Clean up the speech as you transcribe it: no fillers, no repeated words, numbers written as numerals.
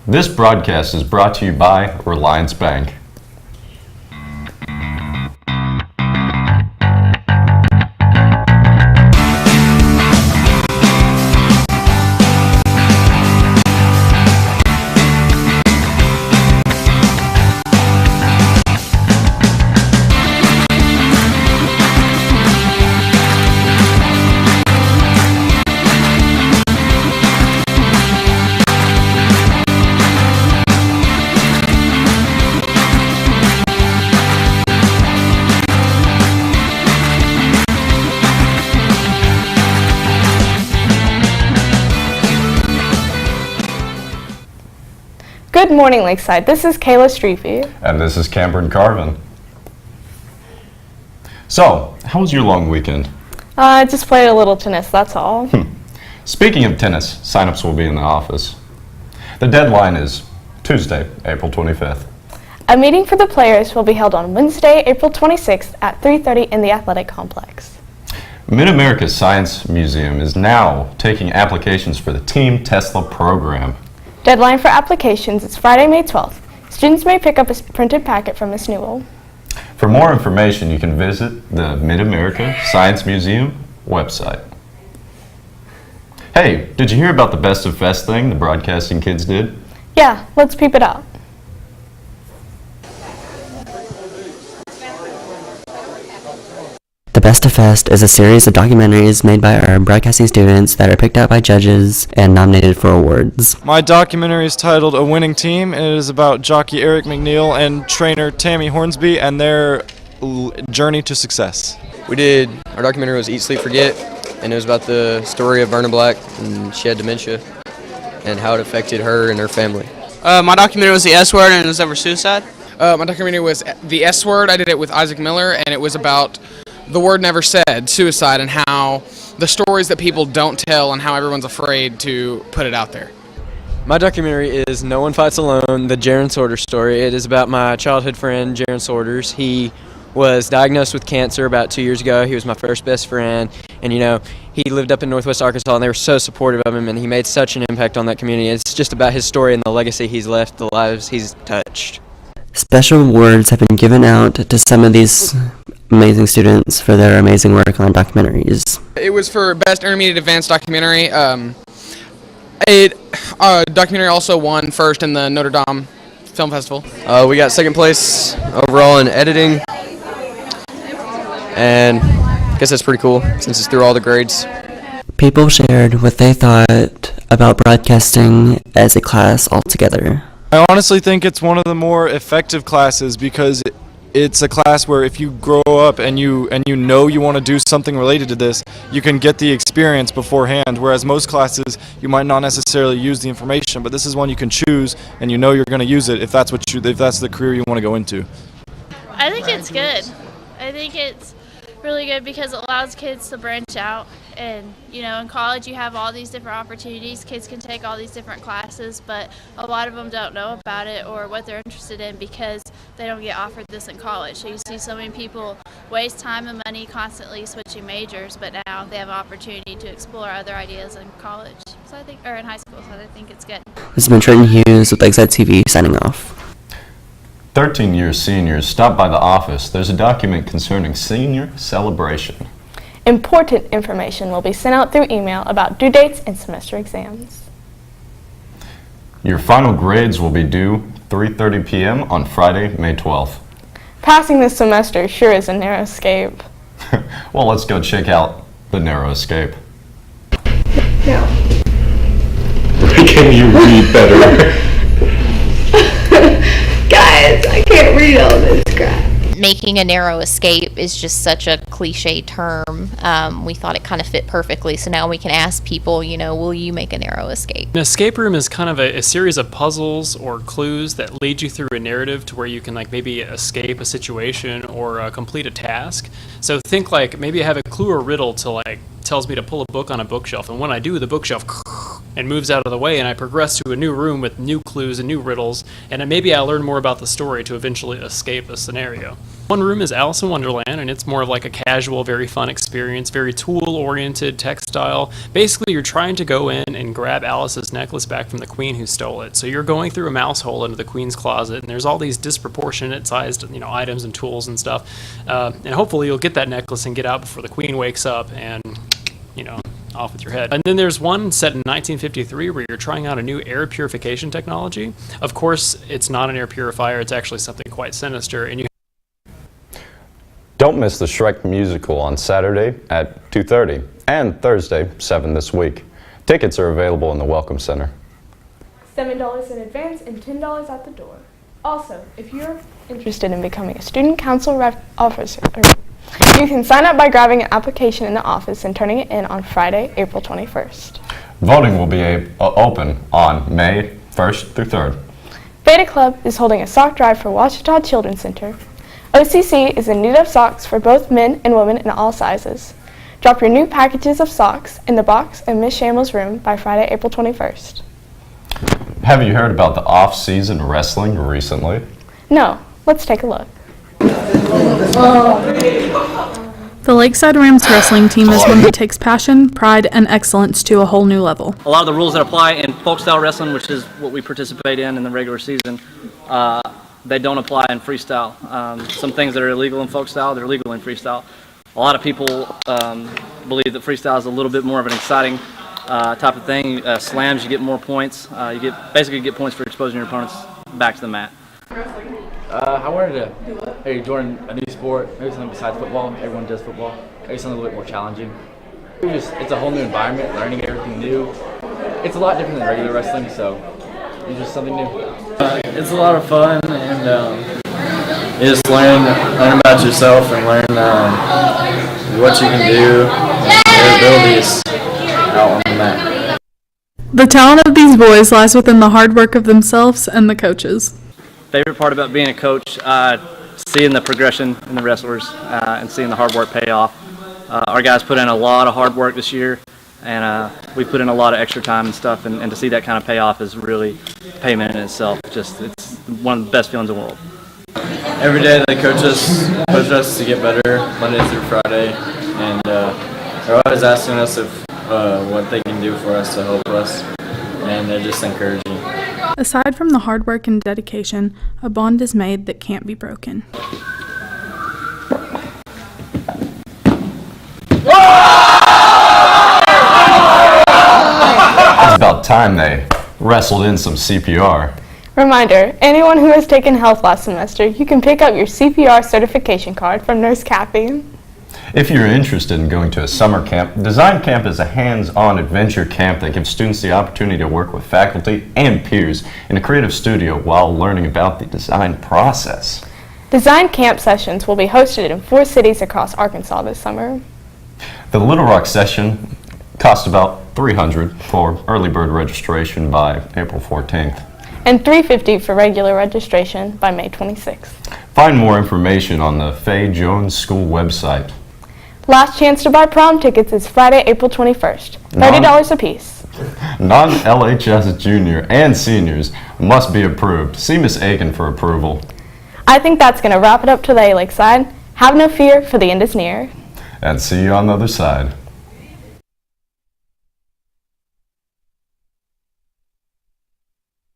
This broadcast is brought to you by Relyance Bank. Good morning, Lakeside. This is Kayla Streepey. And this is Cambryn Carvin. So, how was your long weekend? I just played a little tennis, that's all. Speaking of tennis, signups will be in the office. The deadline is Tuesday, April 25th. A meeting for the players will be held on Wednesday, April 26th at 3:30 in the athletic complex. Mid-America Science Museum is now taking applications for the Team Tesla program. Deadline for applications is Friday, May 12th. Students may pick up a printed packet from Ms. Newell. For more information, you can visit the Mid-America Science Museum website. Hey, did you hear about the Best of Fest thing the broadcasting kids did? Yeah, let's peep it out. The Best of Fest is a series of documentaries made by our broadcasting students that are picked out by judges and nominated for awards. My documentary is titled A Winning Team, and it is about jockey Eric McNeil and trainer Tammy Hornsby and their journey to success. Our documentary was Eat, Sleep, Forget, and it was about the story of Verna Black, and she had dementia, and how it affected her and her family. My documentary was The S Word, and it was over suicide. My documentary was The S Word. I did it with Isaac Miller, and it was about the word never said, suicide, and how the stories that people don't tell and how everyone's afraid to put it out there. My documentary is No One Fights Alone, the Jaron Sorters story. It is about my childhood friend, Jaron Sorters. He was diagnosed with cancer about 2 years ago. He was my first best friend, and he lived up in Northwest Arkansas, and they were so supportive of him, and he made such an impact on that community. It's just about his story and the legacy he's left, the lives he's touched. Special awards have been given out to some of these amazing students for their amazing work on documentaries. It was for Best Intermediate Advanced Documentary. Documentary also won first in the Notre Dame Film Festival. We got second place overall in editing, and I guess that's pretty cool since it's through all the grades. People shared what they thought about broadcasting as a class altogether. I honestly think it's one of the more effective classes because it's a class where if you grow up and you know you want to do something related to this, you can get the experience beforehand, whereas most classes you might not necessarily use the information, but this is one you can choose and you know you're going to use it if that's the career you want to go into. I think it's good. I think it's really good because it allows kids to branch out, and in college you have all these different opportunities. Kids can take all these different classes, but a lot of them don't know about it or what they're interested in because they don't get offered this in college. So you see so many people waste time and money constantly switching majors, but now they have an opportunity to explore other ideas in college. So I think, or in high school, so I think it's good. This has been Trenton Hughes with Lakeside TV signing off. 13-year seniors stop by the office. There's a document concerning senior celebration. Important information will be sent out through email about due dates and semester exams. Your final grades will be due 3:30 p.m. on Friday, May 12th. Passing this semester sure is a narrow escape. Well, let's go check out the narrow escape. No. Can you read better? Guys, I can't read all this crap. Making a narrow escape is just such a cliche term. We thought it kind of fit perfectly, so now we can ask people, will you make a narrow escape? An escape room is kind of a series of puzzles or clues that lead you through a narrative to where you can maybe escape a situation or complete a task. So think maybe I have a clue or riddle to tells me to pull a book on a bookshelf, and when I do, the bookshelf and moves out of the way, and I progress to a new room with new clues and new riddles, and then maybe I'll learn more about the story to eventually escape a scenario. One room is Alice in Wonderland, and it's more of like a casual, very fun experience, very tool-oriented, textile. Basically, you're trying to go in and grab Alice's necklace back from the queen who stole it. So you're going through a mouse hole into the queen's closet, and there's all these disproportionate sized, items and tools and stuff. And hopefully you'll get that necklace and get out before the queen wakes up and, off with your head. And then there's one set in 1953 where you're trying out a new air purification technology. Of course, it's not an air purifier. It's actually something quite sinister, and you Don't miss the Shrek musical on Saturday at 2:30 and Thursday, 7 this week. Tickets are available in the Welcome Center. $7 in advance and $10 at the door. Also, if you're interested in becoming a student council officer, you can sign up by grabbing an application in the office and turning it in on Friday, April 21st. Voting will be open on May 1st through 3rd. Beta Club is holding a sock drive for Washita Children's Center. OCC is in need of socks for both men and women in all sizes. Drop your new packages of socks in the box in Miss Shammel's room by Friday, April 21st. Have you heard about the off-season wrestling recently? No, let's take a look. The Lakeside Rams wrestling team is one that takes passion, pride, and excellence to a whole new level. A lot of the rules that apply in folk-style wrestling, which is what we participate in the regular season, they don't apply in freestyle. Some things that are illegal in folk-style, they're legal in freestyle. A lot of people believe that freestyle is a little bit more of an exciting type of thing. Slams, you get more points. You get points for exposing your opponents back to the mat. I wanted to join a new sport, maybe something besides football. Everyone does football. Maybe something a little bit more challenging. It's a whole new environment, learning everything new. It's a lot different than regular wrestling, so it's just something new. It's a lot of fun, and you just learn about yourself and learn what you can do, your abilities out on the mat. The talent of these boys lies within the hard work of themselves and the coaches. Favorite part about being a coach, seeing the progression in the wrestlers and seeing the hard work pay off. Our guys put in a lot of hard work this year, and we put in a lot of extra time and stuff, and to see that kind of payoff is really payment in itself. It's one of the best feelings in the world. Every day they coach us to get better, Monday through Friday, and they're always asking us what they can do for us to help us, and they're just encouraging. Aside from the hard work and dedication, a bond is made that can't be broken. It's about time they wrestled in some CPR. Reminder, anyone who has taken health last semester, you can pick up your CPR certification card from Nurse Kathy. If you're interested in going to a summer camp, Design Camp is a hands-on adventure camp that gives students the opportunity to work with faculty and peers in a creative studio while learning about the design process. Design Camp sessions will be hosted in 4 cities across Arkansas this summer. The Little Rock session costs about $300 for early bird registration by April 14th. And $350 for regular registration by May 26th. Find more information on the Faye Jones School website. Last chance to buy prom tickets is Friday, April 21st. $30 apiece. Non-LHS junior and seniors must be approved. See Miss Aiken for approval. I think that's going to wrap it up today, Lakeside. Have no fear, for the end is near. And see you on the other side.